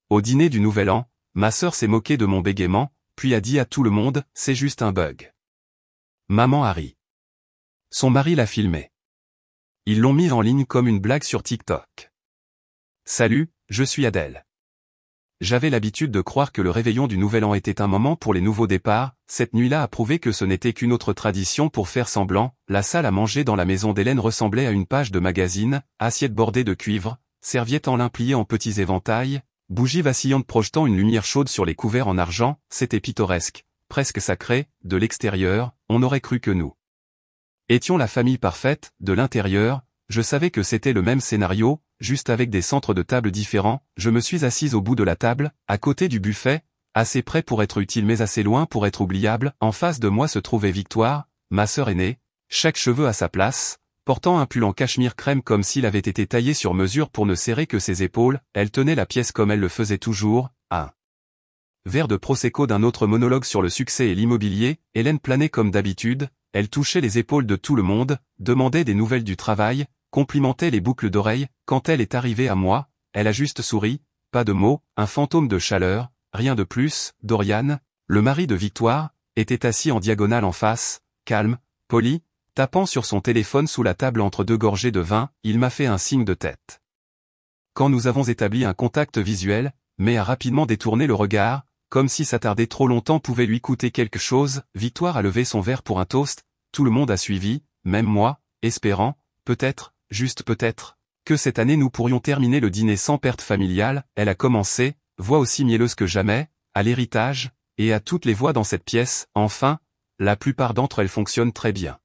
Au dîner du Nouvel An, ma sœur s'est moquée de mon bégaiement, puis a dit à tout le monde, c'est juste un bug. Maman a ri. Son mari l'a filmé. Ils l'ont mis en ligne comme une blague sur TikTok. Salut, je suis Adèle. J'avais l'habitude de croire que le réveillon du Nouvel An était un moment pour les nouveaux départs, cette nuit-là a prouvé que ce n'était qu'une autre tradition pour faire semblant, la salle à manger dans la maison d'Hélène ressemblait à une page de magazine, assiettes bordées de cuivre, serviettes en lin pliées en petits éventails, bougies vacillantes projetant une lumière chaude sur les couverts en argent, c'était pittoresque, presque sacré, de l'extérieur, on aurait cru que nous étions la famille parfaite, de l'intérieur, je savais que c'était le même scénario, juste avec des centres de table différents, je me suis assise au bout de la table, à côté du buffet, assez près pour être utile mais assez loin pour être oubliable, en face de moi se trouvait Victoire, ma sœur aînée, chaque cheveu à sa place, portant un pull en cachemire crème comme s'il avait été taillé sur mesure pour ne serrer que ses épaules, elle tenait la pièce comme elle le faisait toujours, un verre de prosecco d'un autre monologue sur le succès et l'immobilier, Hélène planait comme d'habitude, elle touchait les épaules de tout le monde, demandait des nouvelles du travail, complimentait les boucles d'oreilles, quand elle est arrivée à moi, elle a juste souri, pas de mots, un fantôme de chaleur, rien de plus, Dorian, le mari de Victoire, était assis en diagonale en face, calme, poli, tapant sur son téléphone sous la table entre deux gorgées de vin, il m'a fait un signe de tête. Quand nous avons établi un contact visuel, mais a rapidement détourné le regard, comme si s'attarder trop longtemps pouvait lui coûter quelque chose, Victoire a levé son verre pour un toast, tout le monde a suivi, même moi, espérant, peut-être, juste peut-être, que cette année nous pourrions terminer le dîner sans perte familiale, elle a commencé, voix aussi mielleuse que jamais, à l'héritage, et à toutes les voix dans cette pièce, enfin, la plupart d'entre elles fonctionnent très bien.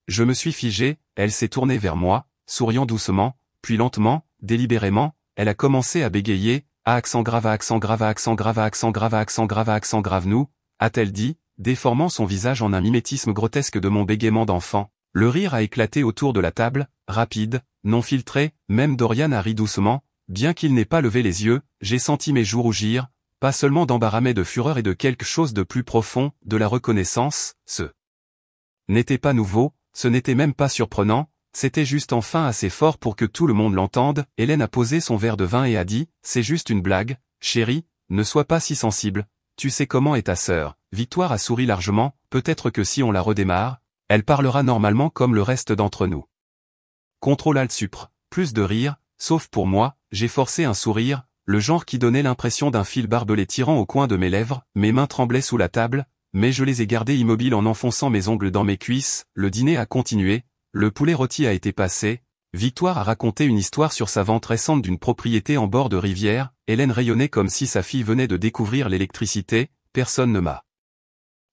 Je me suis figé, elle s'est tournée vers moi, souriant doucement, puis lentement, délibérément, elle a commencé à bégayer, à accent grave à accent grave à accent grave à accent grave à accent grave à accent grave nous, a-t-elle dit, déformant son visage en un mimétisme grotesque de mon bégaiement d'enfant. Le rire a éclaté autour de la table, rapide, non filtré, même Dorian a ri doucement, bien qu'il n'ait pas levé les yeux, j'ai senti mes joues rougir, pas seulement d'embarras mais de fureur et de quelque chose de plus profond, de la reconnaissance, ce n'était pas nouveau, ce n'était même pas surprenant, c'était juste enfin assez fort pour que tout le monde l'entende, Hélène a posé son verre de vin et a dit, c'est juste une blague, chérie, ne sois pas si sensible, tu sais comment est ta sœur, Victoire a souri largement, peut-être que si on la redémarre, elle parlera normalement comme le reste d'entre nous. Ctrl-Alt-Supr, plus de rire, sauf pour moi, j'ai forcé un sourire, le genre qui donnait l'impression d'un fil barbelé tirant au coin de mes lèvres, mes mains tremblaient sous la table, mais je les ai gardées immobiles en enfonçant mes ongles dans mes cuisses, le dîner a continué, le poulet rôti a été passé, Victoire a raconté une histoire sur sa vente récente d'une propriété en bord de rivière, Hélène rayonnait comme si sa fille venait de découvrir l'électricité, personne ne m'a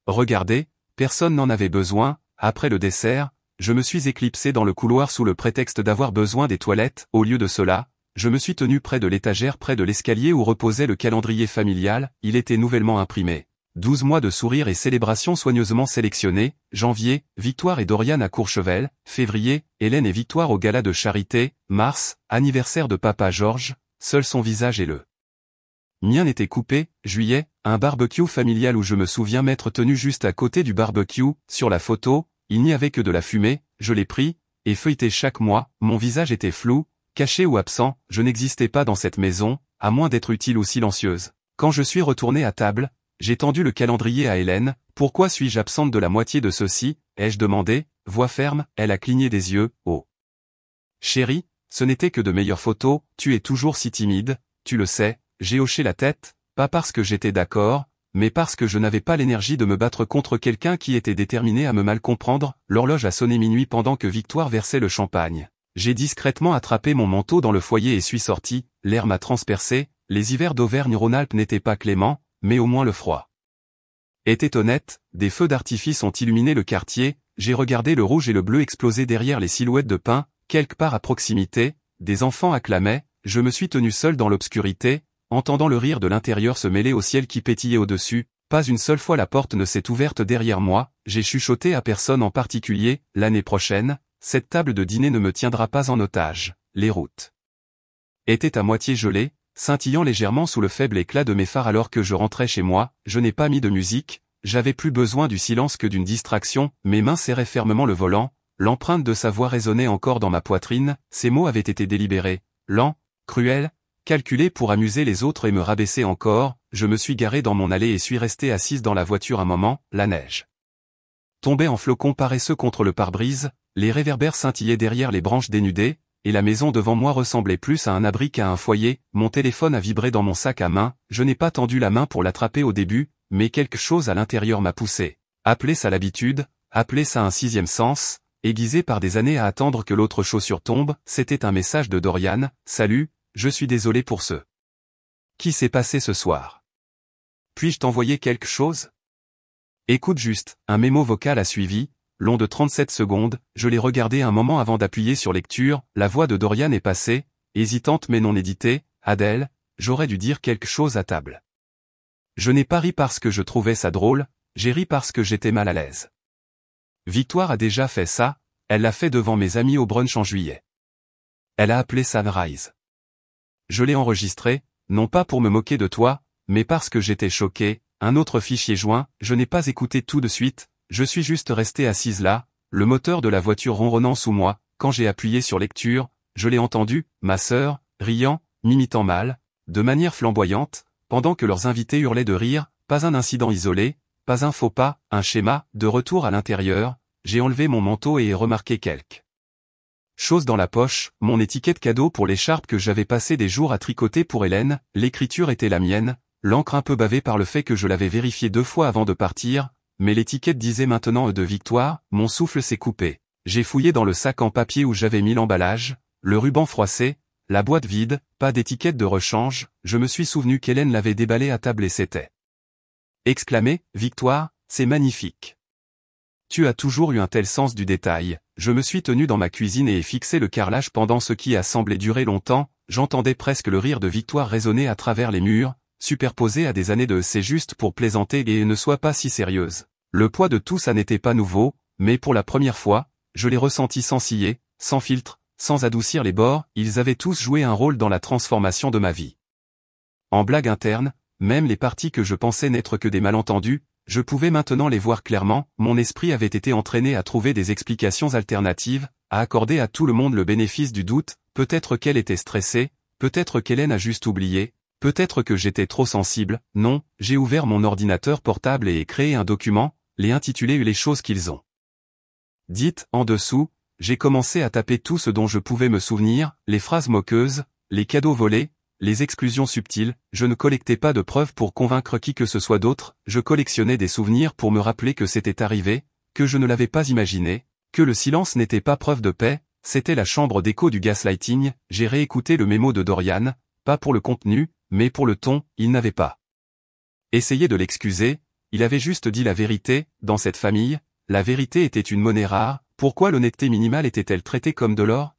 regardé, personne n'en avait besoin. Après le dessert, je me suis éclipsé dans le couloir sous le prétexte d'avoir besoin des toilettes, au lieu de cela, je me suis tenu près de l'étagère près de l'escalier où reposait le calendrier familial, il était nouvellement imprimé. 12 mois de sourires et célébrations soigneusement sélectionnés, janvier, Victoire et Dorian à Courchevel, février, Hélène et Victoire au gala de charité, mars, anniversaire de papa Georges, seul son visage et le mien était coupé, juillet, un barbecue familial où je me souviens m'être tenu juste à côté du barbecue, sur la photo, il n'y avait que de la fumée, je l'ai pris, et feuilleté chaque mois, mon visage était flou, caché ou absent, je n'existais pas dans cette maison, à moins d'être utile ou silencieuse. Quand je suis retourné à table, j'ai tendu le calendrier à Hélène, pourquoi suis-je absente de la moitié de ceci, ai-je demandé, voix ferme, elle a cligné des yeux, oh. Chérie, ce n'était que de meilleures photos, tu es toujours si timide, tu le sais. J'ai hoché la tête, pas parce que j'étais d'accord, mais parce que je n'avais pas l'énergie de me battre contre quelqu'un qui était déterminé à me mal comprendre, l'horloge a sonné minuit pendant que Victoire versait le champagne. J'ai discrètement attrapé mon manteau dans le foyer et suis sorti, l'air m'a transpercé, les hivers d'Auvergne-Rhône-Alpes n'étaient pas cléments, mais au moins le froid était honnête, des feux d'artifice ont illuminé le quartier, j'ai regardé le rouge et le bleu exploser derrière les silhouettes de pins, quelque part à proximité, des enfants acclamaient, je me suis tenu seul dans l'obscurité, entendant le rire de l'intérieur se mêler au ciel qui pétillait au-dessus, pas une seule fois la porte ne s'est ouverte derrière moi, j'ai chuchoté à personne en particulier, l'année prochaine, cette table de dîner ne me tiendra pas en otage, les routes étaient à moitié gelées, scintillant légèrement sous le faible éclat de mes phares alors que je rentrais chez moi, je n'ai pas mis de musique, j'avais plus besoin du silence que d'une distraction, mes mains serraient fermement le volant, l'empreinte de sa voix résonnait encore dans ma poitrine, ces mots avaient été délibérés, lents, cruels, calculé pour amuser les autres et me rabaisser encore, je me suis garé dans mon allée et suis resté assise dans la voiture un moment, la neige tombait en flocons paresseux contre le pare-brise, les réverbères scintillaient derrière les branches dénudées, et la maison devant moi ressemblait plus à un abri qu'à un foyer. Mon téléphone a vibré dans mon sac à main, je n'ai pas tendu la main pour l'attraper au début, mais quelque chose à l'intérieur m'a poussé. Appelez ça l'habitude, appelez ça un sixième sens, aiguisé par des années à attendre que l'autre chaussure tombe, c'était un message de Dorian, « Salut, je suis désolé pour ce qui s'est passé ce soir. Puis-je t'envoyer quelque chose ? Écoute juste, un mémo vocal a suivi, long de 37 secondes, je l'ai regardé un moment avant d'appuyer sur lecture, la voix de Dorian est passée, hésitante mais non éditée, Adèle, j'aurais dû dire quelque chose à table. Je n'ai pas ri parce que je trouvais ça drôle, j'ai ri parce que j'étais mal à l'aise. Victoire a déjà fait ça, elle l'a fait devant mes amis au brunch en juillet. Elle a appelé Sunrise. Je l'ai enregistré, non pas pour me moquer de toi, mais parce que j'étais choqué, un autre fichier joint, je n'ai pas écouté tout de suite, je suis juste resté assise là, le moteur de la voiture ronronnant sous moi, quand j'ai appuyé sur lecture, je l'ai entendu, ma sœur, riant, m'imitant mal, de manière flamboyante, pendant que leurs invités hurlaient de rire, pas un incident isolé, pas un faux pas, un schéma, de retour à l'intérieur, j'ai enlevé mon manteau et ai remarqué quelque chose dans la poche, mon étiquette cadeau pour l'écharpe que j'avais passé des jours à tricoter pour Hélène, l'écriture était la mienne, l'encre un peu bavée par le fait que je l'avais vérifiée 2 fois avant de partir, mais l'étiquette disait maintenant de Victoire, mon souffle s'est coupé. J'ai fouillé dans le sac en papier où j'avais mis l'emballage, le ruban froissé, la boîte vide, pas d'étiquette de rechange, je me suis souvenu qu'Hélène l'avait déballé à table et c'était exclamé, Victoire, c'est magnifique. Tu as toujours eu un tel sens du détail, je me suis tenu dans ma cuisine et ai fixé le carrelage pendant ce qui a semblé durer longtemps, j'entendais presque le rire de Victoire résonner à travers les murs, superposé à des années de c'est juste pour plaisanter et ne sois pas si sérieuse. Le poids de tout ça n'était pas nouveau, mais pour la première fois, je l'ai ressenti sans scier, sans filtre, sans adoucir les bords, ils avaient tous joué un rôle dans la transformation de ma vie. En blague interne, même les parties que je pensais n'être que des malentendus, je pouvais maintenant les voir clairement, mon esprit avait été entraîné à trouver des explications alternatives, à accorder à tout le monde le bénéfice du doute, peut-être qu'elle était stressée, peut-être qu'Hélène a juste oublié, peut-être que j'étais trop sensible, non, j'ai ouvert mon ordinateur portable et ai créé un document, les intitulé les choses qu'ils ont dites, en dessous, j'ai commencé à taper tout ce dont je pouvais me souvenir, les phrases moqueuses, les cadeaux volés, les exclusions subtiles, je ne collectais pas de preuves pour convaincre qui que ce soit d'autre, je collectionnais des souvenirs pour me rappeler que c'était arrivé, que je ne l'avais pas imaginé, que le silence n'était pas preuve de paix, c'était la chambre d'écho du gaslighting, j'ai réécouté le mémo de Dorian, pas pour le contenu, mais pour le ton, il n'avait pas essayé de l'excuser, il avait juste dit la vérité, dans cette famille, la vérité était une monnaie rare, pourquoi l'honnêteté minimale était-elle traitée comme de l'or ?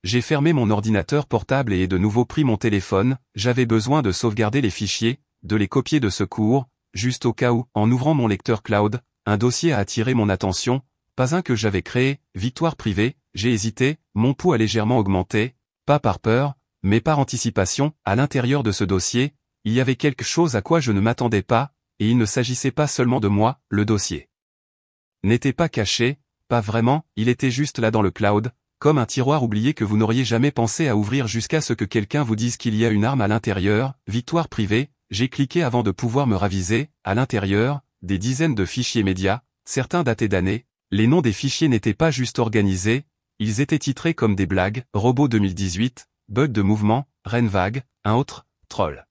J'ai fermé mon ordinateur portable et ai de nouveau pris mon téléphone, j'avais besoin de sauvegarder les fichiers, de les copier de secours, juste au cas où, en ouvrant mon lecteur cloud, un dossier a attiré mon attention, pas un que j'avais créé, Victoire privée, j'ai hésité, mon pouls a légèrement augmenté, pas par peur, mais par anticipation, à l'intérieur de ce dossier, il y avait quelque chose à quoi je ne m'attendais pas, et il ne s'agissait pas seulement de moi, le dossier n'était pas caché, pas vraiment, il était juste là dans le cloud, comme un tiroir oublié que vous n'auriez jamais pensé à ouvrir jusqu'à ce que quelqu'un vous dise qu'il y a une arme à l'intérieur, Victoire privée, j'ai cliqué avant de pouvoir me raviser, à l'intérieur, des dizaines de fichiers médias, certains datés d'années, les noms des fichiers n'étaient pas juste organisés, ils étaient titrés comme des blagues, Robot 2018, Bug de mouvement, Reine vague, un autre, Troll.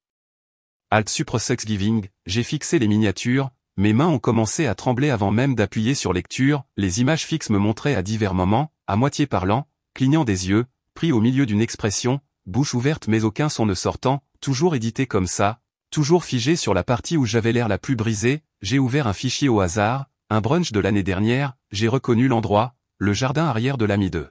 Alt Supre Thanksgiving, j'ai fixé les miniatures, mes mains ont commencé à trembler avant même d'appuyer sur lecture, les images fixes me montraient à divers moments, à moitié parlant, clignant des yeux, pris au milieu d'une expression, bouche ouverte mais aucun son ne sortant, toujours édité comme ça, toujours figé sur la partie où j'avais l'air la plus brisée, j'ai ouvert un fichier au hasard, un brunch de l'année dernière, j'ai reconnu l'endroit, le jardin arrière de l'ami 2.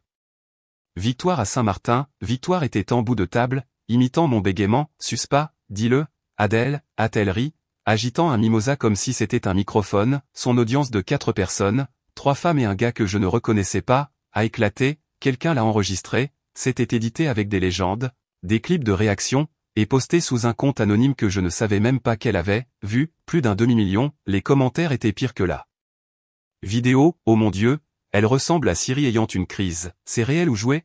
Victoire à Saint-Martin, Victoire était en bout de table, imitant mon bégaiement, suce pas, dis-le, Adèle, a-t-elle ri, agitant un mimosa comme si c'était un microphone, son audience de 4 personnes, 3 femmes et un gars que je ne reconnaissais pas, a éclaté, quelqu'un l'a enregistré, c'était édité avec des légendes, des clips de réaction, et posté sous un compte anonyme que je ne savais même pas qu'elle avait, vu, plus d'un demi-million, les commentaires étaient pires que la vidéo, oh mon Dieu, elle ressemble à Siri ayant une crise, c'est réel ou joué ?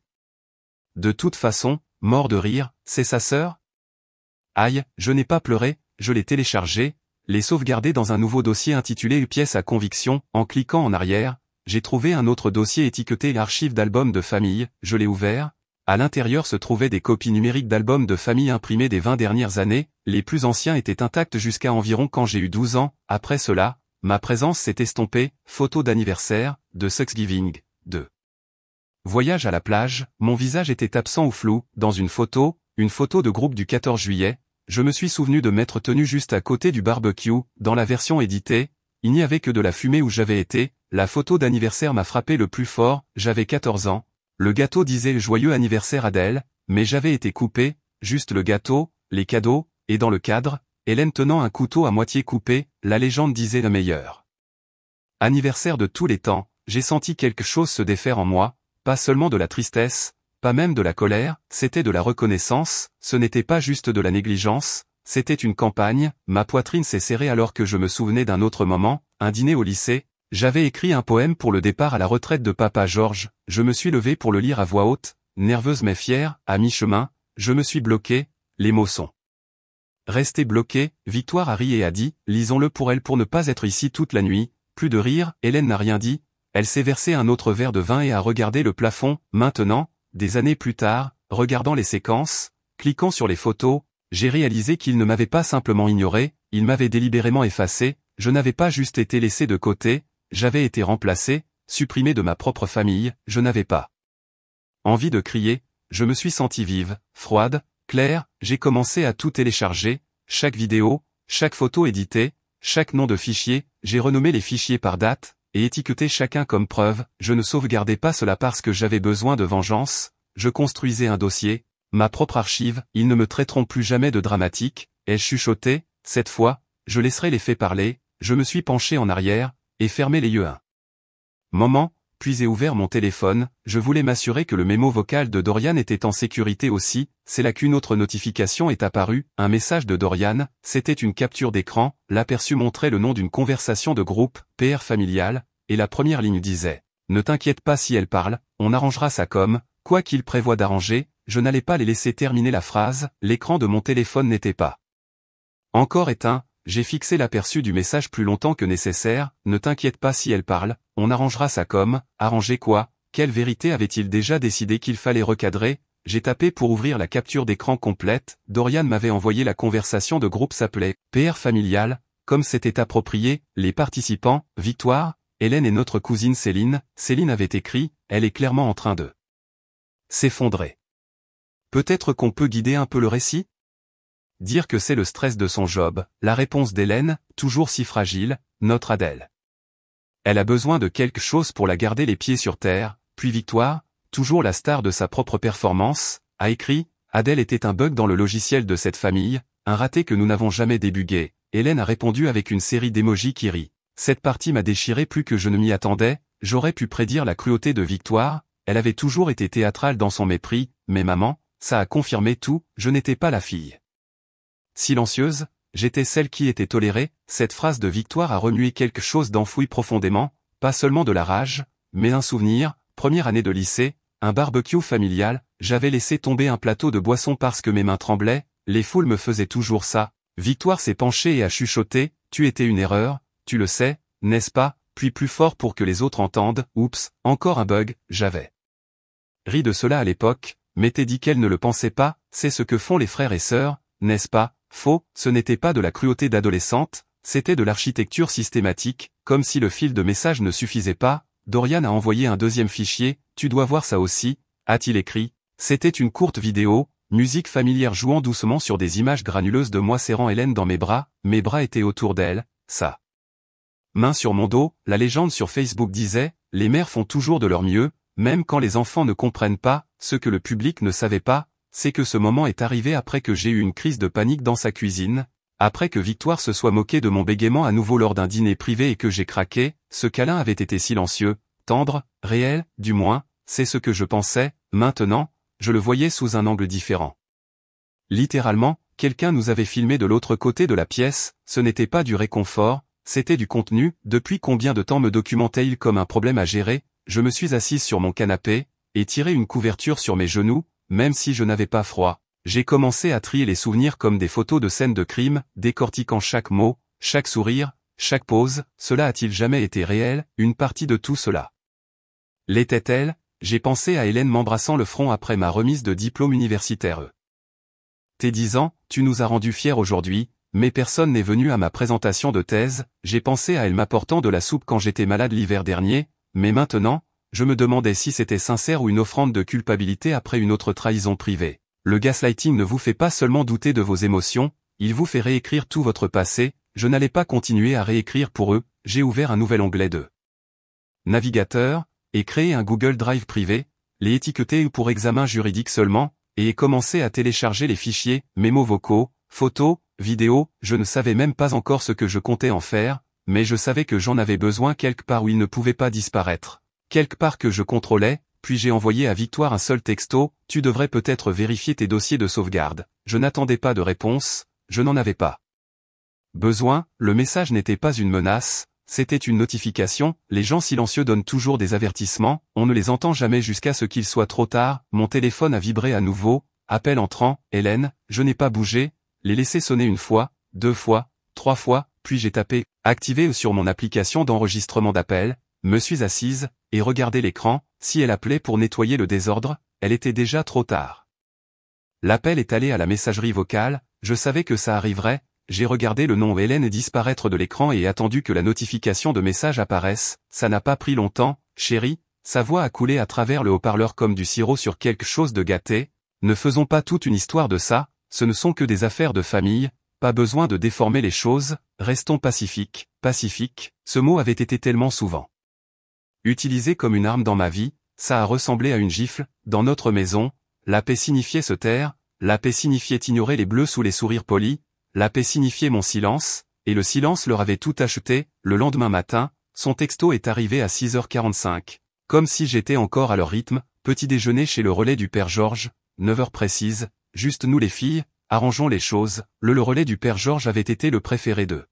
De toute façon, mort de rire, c'est sa sœur? Aïe, je n'ai pas pleuré, je l'ai téléchargé, l'ai sauvegardé dans un nouveau dossier intitulé Pièce à conviction, en cliquant en arrière, j'ai trouvé un autre dossier étiqueté Archives d'albums de famille, je l'ai ouvert. À l'intérieur se trouvaient des copies numériques d'albums de famille imprimés des 20 dernières années, les plus anciens étaient intacts jusqu'à environ quand j'ai eu 12 ans, après cela, ma présence s'est estompée, photos d'anniversaire, de Thanksgiving, de voyage à la plage, mon visage était absent ou flou, dans une photo de groupe du 14 juillet, je me suis souvenu de m'être tenu juste à côté du barbecue, dans la version éditée, il n'y avait que de la fumée où j'avais été, la photo d'anniversaire m'a frappé le plus fort, j'avais 14 ans. Le gâteau disait « Joyeux anniversaire Adèle », mais j'avais été coupé, juste le gâteau, les cadeaux, et dans le cadre, Hélène tenant un couteau à moitié coupé, la légende disait le meilleur anniversaire de tous les temps, j'ai senti quelque chose se défaire en moi, pas seulement de la tristesse, pas même de la colère, c'était de la reconnaissance, ce n'était pas juste de la négligence, c'était une campagne, ma poitrine s'est serrée alors que je me souvenais d'un autre moment, un dîner au lycée. J'avais écrit un poème pour le départ à la retraite de papa Georges, je me suis levé pour le lire à voix haute, nerveuse mais fière, à mi-chemin, je me suis bloqué, les mots sont restés bloqués, Victoire a ri et a dit, lisons-le pour elle pour ne pas être ici toute la nuit, plus de rire, Hélène n'a rien dit, elle s'est versé un autre verre de vin et a regardé le plafond, maintenant, des années plus tard, regardant les séquences, cliquant sur les photos, j'ai réalisé qu'il ne m'avait pas simplement ignoré, il m'avait délibérément effacé, je n'avais pas juste été laissé de côté, j'avais été remplacé, supprimé de ma propre famille, je n'avais pas envie de crier, je me suis senti vive, froide, claire, j'ai commencé à tout télécharger, chaque vidéo, chaque photo éditée, chaque nom de fichier, j'ai renommé les fichiers par date, et étiqueté chacun comme preuve, je ne sauvegardais pas cela parce que j'avais besoin de vengeance, je construisais un dossier, ma propre archive, ils ne me traiteront plus jamais de dramatique, ai-je chuchoté, cette fois, je laisserai les faits parler, je me suis penché en arrière, et fermé les yeux un moment, puis ai ouvert mon téléphone, je voulais m'assurer que le mémo vocal de Dorian était en sécurité aussi, c'est là qu'une autre notification est apparue, un message de Dorian, c'était une capture d'écran, l'aperçu montrait le nom d'une conversation de groupe, PR familial, et la première ligne disait « Ne t'inquiète pas si elle parle, on arrangera ça comme, quoi qu'il prévoit d'arranger, je n'allais pas les laisser terminer la phrase, l'écran de mon téléphone n'était pas encore éteint. J'ai fixé l'aperçu du message plus longtemps que nécessaire, ne t'inquiète pas si elle parle, on arrangera ça comme, arranger quoi, quelle vérité avait-il déjà décidé qu'il fallait recadrer, j'ai tapé pour ouvrir la capture d'écran complète, Dorian m'avait envoyé la conversation de groupe s'appelait, PR familial, comme c'était approprié, les participants, Victoire, Hélène et notre cousine Céline, Céline avait écrit, elle est clairement en train de s'effondrer. Peut-être qu'on peut guider un peu le récit? Dire que c'est le stress de son job, la réponse d'Hélène, toujours si fragile, notre Adèle. Elle a besoin de quelque chose pour la garder les pieds sur terre, puis Victoire, toujours la star de sa propre performance, a écrit, Adèle était un bug dans le logiciel de cette famille, un raté que nous n'avons jamais débugué, Hélène a répondu avec une série d'émojis qui rient. Cette partie m'a déchiré plus que je ne m'y attendais, j'aurais pu prédire la cruauté de Victoire, elle avait toujours été théâtrale dans son mépris, mais maman, ça a confirmé tout, je n'étais pas la fille silencieuse, j'étais celle qui était tolérée, cette phrase de Victoire a remué quelque chose d'enfoui profondément, pas seulement de la rage, mais un souvenir, première année de lycée, un barbecue familial, j'avais laissé tomber un plateau de boisson parce que mes mains tremblaient, les foules me faisaient toujours ça, Victoire s'est penchée et a chuchoté, tu étais une erreur, tu le sais, n'est-ce pas, puis plus fort pour que les autres entendent, oups, encore un bug, j'avais ri de cela à l'époque, mais t'ai dit qu'elle ne le pensait pas, c'est ce que font les frères et sœurs, n'est-ce pas? Faux, ce n'était pas de la cruauté d'adolescente, c'était de l'architecture systématique, comme si le fil de message ne suffisait pas, Dorian a envoyé un deuxième fichier, tu dois voir ça aussi, a-t-il écrit, c'était une courte vidéo, musique familière jouant doucement sur des images granuleuses de moi serrant Hélène dans mes bras étaient autour d'elle, ça. Main sur mon dos, la légende sur Facebook disait, les mères font toujours de leur mieux, même quand les enfants ne comprennent pas, ce que le public ne savait pas, c'est que ce moment est arrivé après que j'ai eu une crise de panique dans sa cuisine, après que Victoire se soit moquée de mon bégaiement à nouveau lors d'un dîner privé et que j'ai craqué, ce câlin avait été silencieux, tendre, réel, du moins, c'est ce que je pensais, maintenant, je le voyais sous un angle différent. Littéralement, quelqu'un nous avait filmé de l'autre côté de la pièce, ce n'était pas du réconfort, c'était du contenu, depuis combien de temps me documentait-il comme un problème à gérer, je me suis assise sur mon canapé, et tiré une couverture sur mes genoux, même si je n'avais pas froid. J'ai commencé à trier les souvenirs comme des photos de scènes de crime, décortiquant chaque mot, chaque sourire, chaque pause. Cela a-t-il jamais été réel, une partie de tout cela? L'était-elle? J'ai pensé à Hélène m'embrassant le front après ma remise de diplôme universitaire. Tes 10 ans, tu nous as rendus fiers aujourd'hui, mais personne n'est venu à ma présentation de thèse. J'ai pensé à elle m'apportant de la soupe quand j'étais malade l'hiver dernier, mais maintenant, je me demandais si c'était sincère ou une offrande de culpabilité après une autre trahison privée. Le gaslighting ne vous fait pas seulement douter de vos émotions, il vous fait réécrire tout votre passé. Je n'allais pas continuer à réécrire pour eux, j'ai ouvert un nouvel onglet de navigateur, et créé un Google Drive privé, les étiqueté pour examen juridique seulement, et ai commencé à télécharger les fichiers, mémos vocaux, photos, vidéos. Je ne savais même pas encore ce que je comptais en faire, mais je savais que j'en avais besoin quelque part où ils ne pouvaient pas disparaître. Quelque part que je contrôlais, puis j'ai envoyé à Victoire un seul texto, tu devrais peut-être vérifier tes dossiers de sauvegarde. Je n'attendais pas de réponse, je n'en avais pas besoin, le message n'était pas une menace, c'était une notification. Les gens silencieux donnent toujours des avertissements, on ne les entend jamais jusqu'à ce qu'il soit trop tard. Mon téléphone a vibré à nouveau, appel entrant, Hélène, je n'ai pas bougé, l'ai laissé sonner une fois, 2 fois, 3 fois, puis j'ai tapé « Activer » sur mon application d'enregistrement d'appel, me suis assise, et regardé l'écran. Si elle appelait pour nettoyer le désordre, elle était déjà trop tard. L'appel est allé à la messagerie vocale, je savais que ça arriverait. J'ai regardé le nom Hélène disparaître de l'écran et attendu que la notification de message apparaisse. Ça n'a pas pris longtemps, chérie. Sa voix a coulé à travers le haut-parleur comme du sirop sur quelque chose de gâté. Ne faisons pas toute une histoire de ça, ce ne sont que des affaires de famille, pas besoin de déformer les choses, restons pacifiques. Pacifique, ce mot avait été tellement souvent utilisé comme une arme dans ma vie, ça a ressemblé à une gifle. Dans notre maison, la paix signifiait se taire, la paix signifiait ignorer les bleus sous les sourires polis, la paix signifiait mon silence, et le silence leur avait tout acheté. Le lendemain matin, son texto est arrivé à 6h45. Comme si j'étais encore à leur rythme, petit déjeuner chez le relais du père Georges, 9h précise, juste nous les filles, arrangeons les choses. Le relais du père Georges avait été le préféré de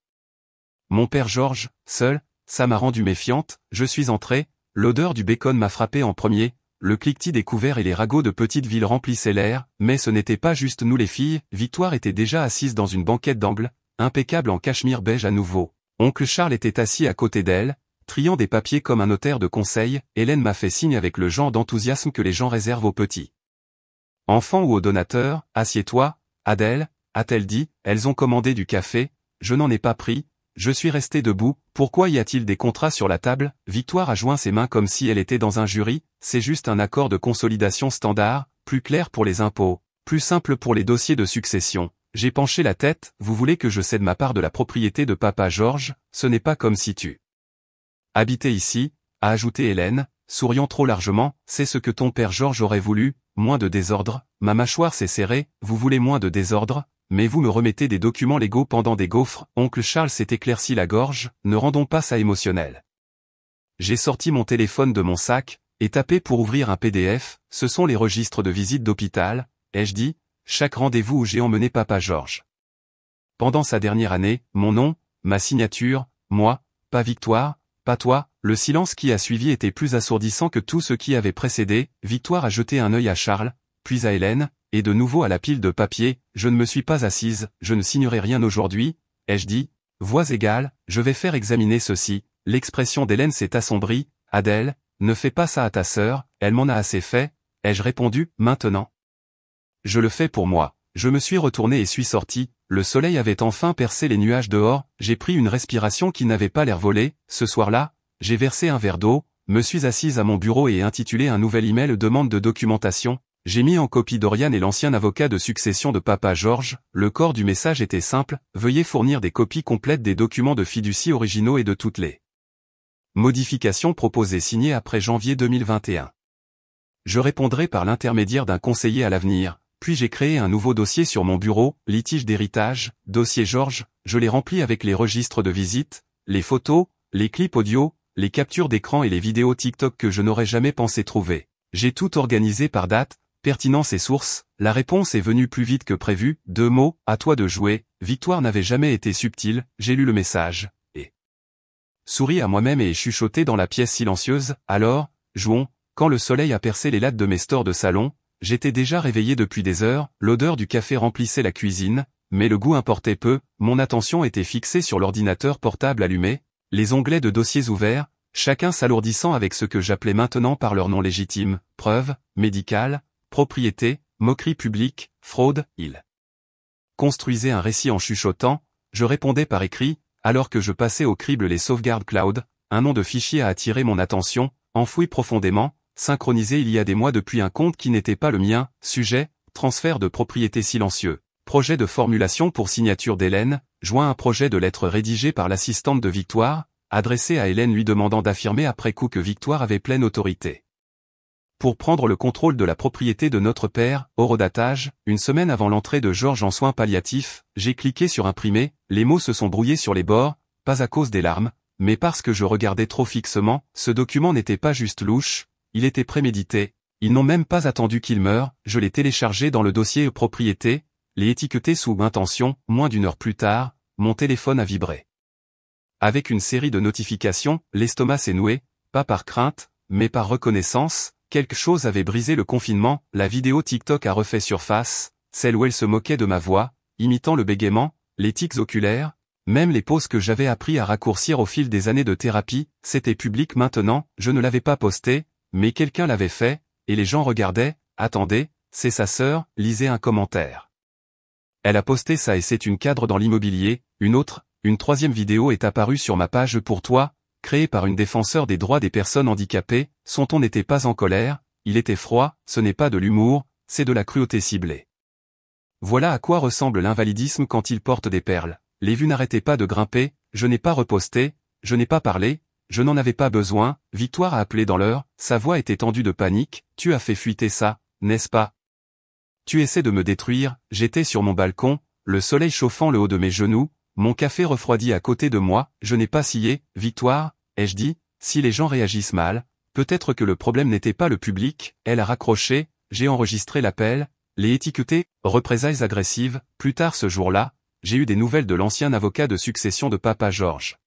mon père Georges, seul, ça m'a rendu méfiante. Je suis entrée, l'odeur du bacon m'a frappé en premier, le cliquetis des couverts et les ragots de petite ville remplissaient l'air, mais ce n'était pas juste nous les filles. Victoire était déjà assise dans une banquette d'angle, impeccable en cachemire beige à nouveau. Oncle Charles était assis à côté d'elle, triant des papiers comme un notaire de conseil. Hélène m'a fait signe avec le genre d'enthousiasme que les gens réservent aux petits enfants ou aux donateurs. Assieds-toi, Adèle, a-t-elle dit, elles ont commandé du café, je n'en ai pas pris. Je suis resté debout. Pourquoi y a-t-il des contrats sur la table? Victoire a joint ses mains comme si elle était dans un jury. C'est juste un accord de consolidation standard, plus clair pour les impôts, plus simple pour les dossiers de succession. J'ai penché la tête. Vous voulez que je cède ma part de la propriété de papa Georges? Ce n'est pas comme si tu habitais ici, a ajouté Hélène, souriant trop largement. C'est ce que ton père Georges aurait voulu, moins de désordre. Ma mâchoire s'est serrée. Vous voulez moins de désordre? Mais vous me remettez des documents légaux pendant des gaufres. Oncle Charles s'est éclairci la gorge, ne rendons pas ça émotionnel. J'ai sorti mon téléphone de mon sac, et tapé pour ouvrir un PDF, ce sont les registres de visite d'hôpital, ai-je dit, chaque rendez-vous où j'ai emmené papa Georges. Pendant sa dernière année, mon nom, ma signature, moi, pas Victoire, pas toi. Le silence qui a suivi était plus assourdissant que tout ce qui avait précédé. Victoire a jeté un œil à Charles, puis à Hélène, et de nouveau à la pile de papier. Je ne me suis pas assise, je ne signerai rien aujourd'hui, ai-je dit. Voix égale, je vais faire examiner ceci. L'expression d'Hélène s'est assombrie. Adèle, ne fais pas ça à ta sœur, elle m'en a assez fait, ai-je répondu. Maintenant, je le fais pour moi. Je me suis retourné et suis sorti. Le soleil avait enfin percé les nuages dehors. J'ai pris une respiration qui n'avait pas l'air volée. Ce soir-là, j'ai versé un verre d'eau, me suis assise à mon bureau et intitulé un nouvel email demande de documentation. J'ai mis en copie Dorian et l'ancien avocat de succession de papa Georges. Le corps du message était simple, veuillez fournir des copies complètes des documents de fiducie originaux et de toutes les modifications proposées signées après janvier 2021. Je répondrai par l'intermédiaire d'un conseiller à l'avenir, puis j'ai créé un nouveau dossier sur mon bureau, litige d'héritage, dossier Georges, je l'ai rempli avec les registres de visite, les photos, les clips audio, les captures d'écran et les vidéos TikTok que je n'aurais jamais pensé trouver. J'ai tout organisé par date, pertinence et source. La réponse est venue plus vite que prévu. 2 mots, à toi de jouer. Victoire n'avait jamais été subtile. J'ai lu le message, et souri à moi-même et chuchoté dans la pièce silencieuse. Alors, jouons. Quand le soleil a percé les lattes de mes stores de salon, j'étais déjà réveillé depuis des heures, l'odeur du café remplissait la cuisine, mais le goût importait peu, mon attention était fixée sur l'ordinateur portable allumé, les onglets de dossiers ouverts, chacun s'alourdissant avec ce que j'appelais maintenant par leur nom légitime, preuves, médicales, propriété, moquerie publique, fraude, il construisait un récit en chuchotant, je répondais par écrit, alors que je passais au crible les sauvegardes cloud, un nom de fichier a attiré mon attention, enfoui profondément, synchronisé il y a des mois depuis un compte qui n'était pas le mien, sujet, transfert de propriété silencieux, projet de formulation pour signature d'Hélène, joint un projet de lettre rédigé par l'assistante de Victoire, adressé à Hélène lui demandant d'affirmer après coup que Victoire avait pleine autorité pour prendre le contrôle de la propriété de notre père, horodatage, une semaine avant l'entrée de Georges en soins palliatifs, j'ai cliqué sur imprimer, les mots se sont brouillés sur les bords, pas à cause des larmes, mais parce que je regardais trop fixement, ce document n'était pas juste louche, il était prémédité, ils n'ont même pas attendu qu'il meure, je l'ai téléchargé dans le dossier propriété, l'ai étiqueté sous intention, moins d'une heure plus tard, mon téléphone a vibré. Avec une série de notifications, l'estomac s'est noué, pas par crainte, mais par reconnaissance. Quelque chose avait brisé le confinement, la vidéo TikTok a refait surface, celle où elle se moquait de ma voix, imitant le bégaiement, les tics oculaires, même les pauses que j'avais appris à raccourcir au fil des années de thérapie, c'était public maintenant, je ne l'avais pas posté, mais quelqu'un l'avait fait, et les gens regardaient, attendaient, c'est sa sœur, lisez un commentaire. Elle a posté ça et c'est une cadre dans l'immobilier, une troisième vidéo est apparue sur ma page pour toi, créé par une défenseur des droits des personnes handicapées, son ton n'était pas en colère, il était froid, ce n'est pas de l'humour, c'est de la cruauté ciblée. Voilà à quoi ressemble l'invalidisme quand il porte des perles. Les vues n'arrêtaient pas de grimper, je n'ai pas reposté, je n'ai pas parlé, je n'en avais pas besoin, Victoire a appelé dans l'heure, sa voix était tendue de panique, tu as fait fuiter ça, n'est-ce pas? Tu essaies de me détruire, j'étais sur mon balcon, le soleil chauffant le haut de mes genoux, mon café refroidi à côté de moi, je n'ai pas scié, Victoire, ai-je dit, si les gens réagissent mal, peut-être que le problème n'était pas le public, elle a raccroché, j'ai enregistré l'appel, les étiqueté, représailles agressives, plus tard ce jour-là, j'ai eu des nouvelles de l'ancien avocat de succession de Papa Georges.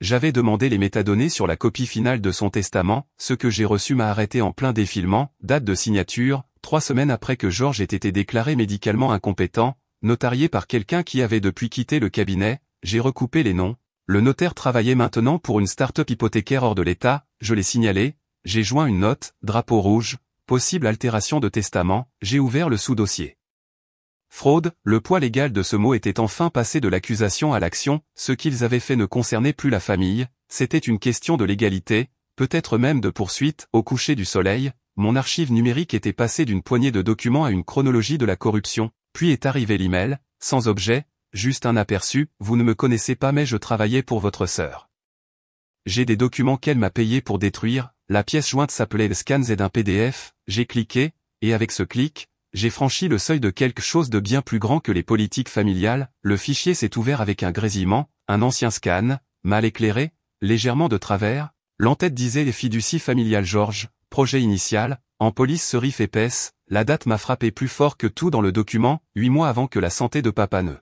J'avais demandé les métadonnées sur la copie finale de son testament, ce que j'ai reçu m'a arrêté en plein défilement, date de signature, 3 semaines après que Georges ait été déclaré médicalement incompétent, notarié par quelqu'un qui avait depuis quitté le cabinet, j'ai recoupé les noms, le notaire travaillait maintenant pour une start-up hypothécaire hors de l'État, je l'ai signalé, j'ai joint une note, drapeau rouge, possible altération de testament, j'ai ouvert le sous-dossier. Fraude, le poids légal de ce mot était enfin passé de l'accusation à l'action, ce qu'ils avaient fait ne concernait plus la famille, c'était une question de légalité, peut-être même de poursuite, au coucher du soleil, mon archive numérique était passée d'une poignée de documents à une chronologie de la corruption. Puis est arrivé l'email, sans objet, juste un aperçu, vous ne me connaissez pas mais je travaillais pour votre sœur. J'ai des documents qu'elle m'a payés pour détruire, la pièce jointe s'appelait le scan Z d'un PDF, j'ai cliqué, et avec ce clic, j'ai franchi le seuil de quelque chose de bien plus grand que les politiques familiales, le fichier s'est ouvert avec un grésillement, un ancien scan, mal éclairé, légèrement de travers, l'entête disait les fiducies familiales Georges, projet initial, en police serif épaisse, la date m'a frappé plus fort que tout dans le document, 8 mois avant que la santé de papa ne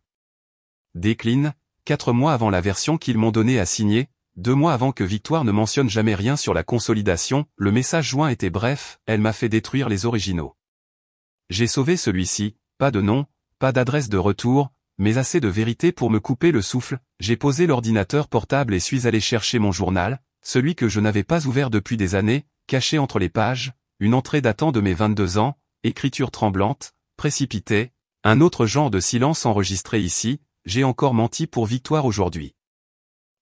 décline, 4 mois avant la version qu'ils m'ont donnée à signer, 2 mois avant que Victoire ne mentionne jamais rien sur la consolidation, le message joint était bref, elle m'a fait détruire les originaux. J'ai sauvé celui-ci, pas de nom, pas d'adresse de retour, mais assez de vérité pour me couper le souffle, j'ai posé l'ordinateur portable et suis allé chercher mon journal, celui que je n'avais pas ouvert depuis des années, caché entre les pages, une entrée datant de mes 22 ans, écriture tremblante, précipitée, un autre genre de silence enregistré ici, j'ai encore menti pour Victoire aujourd'hui.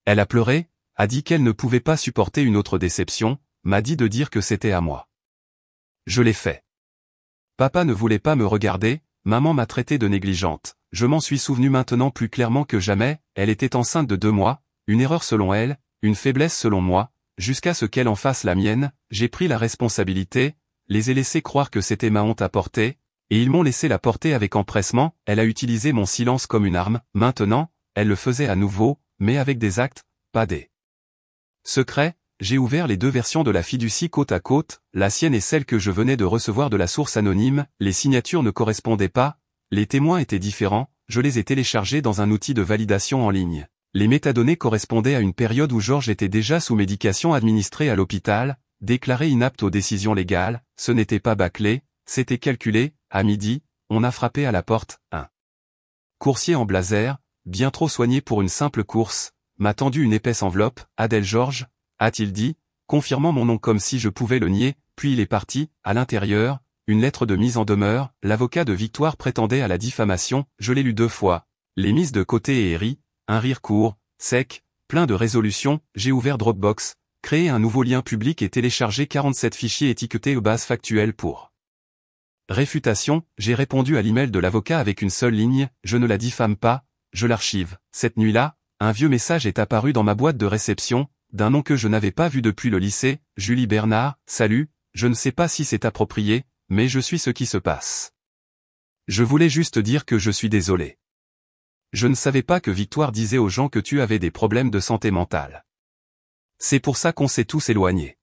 Elle a pleuré, a dit qu'elle ne pouvait pas supporter une autre déception, m'a dit de dire que c'était à moi. Je l'ai fait. Papa ne voulait pas me regarder, maman m'a traité de négligente, je m'en suis souvenu maintenant plus clairement que jamais, elle était enceinte de 2 mois, une erreur selon elle, une faiblesse selon moi, jusqu'à ce qu'elle en fasse la mienne, j'ai pris la responsabilité, les ai laissés croire que c'était ma honte à porter, et ils m'ont laissé la porter avec empressement, elle a utilisé mon silence comme une arme, maintenant, elle le faisait à nouveau, mais avec des actes, pas des secrets. J'ai ouvert les 2 versions de la fiducie côte à côte, la sienne et celle que je venais de recevoir de la source anonyme, les signatures ne correspondaient pas, les témoins étaient différents, je les ai téléchargés dans un outil de validation en ligne. Les métadonnées correspondaient à une période où Georges était déjà sous médication administrée à l'hôpital, déclaré inapte aux décisions légales, ce n'était pas bâclé, c'était calculé, à midi, on a frappé à la porte, un coursier en blazer, bien trop soigné pour une simple course, m'a tendu une épaisse enveloppe, Adèle Georges, a-t-il dit, confirmant mon nom comme si je pouvais le nier, puis il est parti, à l'intérieur, une lettre de mise en demeure, l'avocat de Victoire prétendait à la diffamation, je l'ai lu 2 fois, les mises de côté et ri, un rire court, sec, plein de résolutions, j'ai ouvert Dropbox, créé un nouveau lien public et téléchargé 47 fichiers étiquetés aux bases factuelles pour réfutation, j'ai répondu à l'email de l'avocat avec une seule ligne, je ne la diffame pas, je l'archive. Cette nuit-là, un vieux message est apparu dans ma boîte de réception, d'un nom que je n'avais pas vu depuis le lycée, Julie Bernard, salut, je ne sais pas si c'est approprié, mais je suis ce qui se passe. Je voulais juste dire que je suis désolé. Je ne savais pas que Victoire disait aux gens que tu avais des problèmes de santé mentale. C'est pour ça qu'on s'est tous éloignés.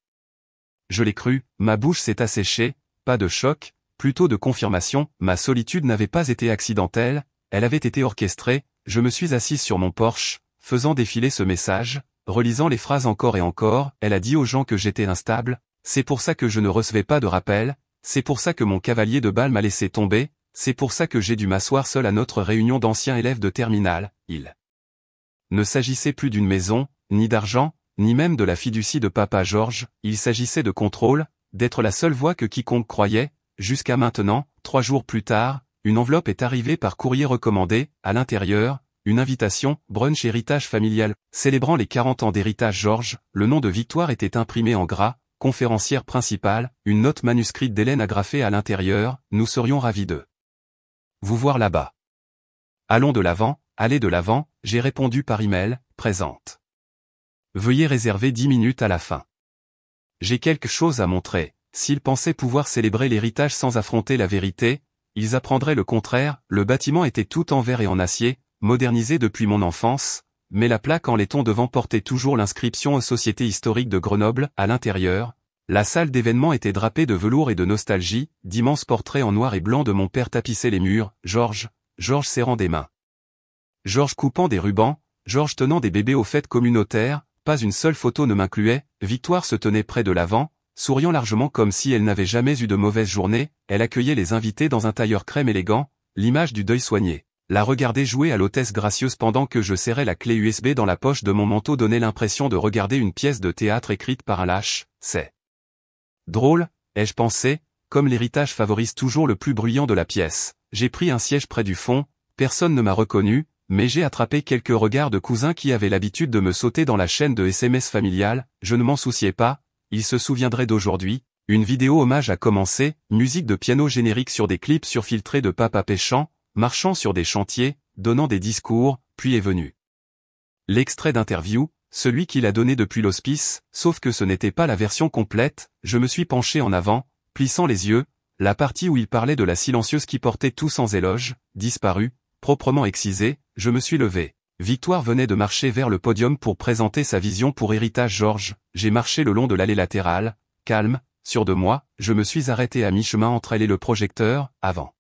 Je l'ai cru, ma bouche s'est asséchée, pas de choc, plutôt de confirmation, ma solitude n'avait pas été accidentelle, elle avait été orchestrée, je me suis assise sur mon porche, faisant défiler ce message, relisant les phrases encore et encore, elle a dit aux gens que j'étais instable, c'est pour ça que je ne recevais pas de rappel, c'est pour ça que mon cavalier de balle m'a laissé tomber, c'est pour ça que j'ai dû m'asseoir seul à notre réunion d'anciens élèves de terminale, il ne s'agissait plus d'une maison, ni d'argent, ni même de la fiducie de papa Georges, il s'agissait de contrôle, d'être la seule voix que quiconque croyait. Jusqu'à maintenant, 3 jours plus tard, une enveloppe est arrivée par courrier recommandé, à l'intérieur, une invitation, brunch héritage familial, célébrant les 40 ans d'héritage Georges, le nom de Victoire était imprimé en gras, conférencière principale, une note manuscrite d'Hélène agrafée à l'intérieur, nous serions ravis de vous voir là-bas. Allons de l'avant, allez de l'avant, j'ai répondu par email, présente. Veuillez réserver 10 minutes à la fin. J'ai quelque chose à montrer. S'ils pensaient pouvoir célébrer l'héritage sans affronter la vérité, ils apprendraient le contraire, le bâtiment était tout en verre et en acier, modernisé depuis mon enfance, mais la plaque en laiton devant portait toujours l'inscription aux Sociétés historiques de Grenoble, à l'intérieur. La salle d'événement était drapée de velours et de nostalgie, d'immenses portraits en noir et blanc de mon père tapissaient les murs, Georges serrant des mains. Georges coupant des rubans, Georges tenant des bébés aux fêtes communautaires, pas une seule photo ne m'incluait, Victoire se tenait près de l'avant, souriant largement comme si elle n'avait jamais eu de mauvaise journée, elle accueillait les invités dans un tailleur crème élégant, l'image du deuil soigné. La regarder jouer à l'hôtesse gracieuse pendant que je serrais la clé USB dans la poche de mon manteau donnait l'impression de regarder une pièce de théâtre écrite par un lâche, c'est drôle, ai-je pensé, comme l'héritage favorise toujours le plus bruyant de la pièce. J'ai pris un siège près du fond, personne ne m'a reconnu, mais j'ai attrapé quelques regards de cousins qui avaient l'habitude de me sauter dans la chaîne de SMS familiale, je ne m'en souciais pas. Il se souviendrait d'aujourd'hui, une vidéo hommage a commencé, musique de piano générique sur des clips surfiltrés de papa pêchant, marchant sur des chantiers, donnant des discours, puis est venu l'extrait d'interview, celui qu'il a donné depuis l'hospice, sauf que ce n'était pas la version complète, je me suis penché en avant, plissant les yeux, la partie où il parlait de la silencieuse qui portait tout sans éloge, disparue, proprement excisée, je me suis levé. Victoire venait de marcher vers le podium pour présenter sa vision pour héritage Georges, j'ai marché le long de l'allée latérale, calme, sûr de moi, je me suis arrêté à mi-chemin entre elle et le projecteur, avant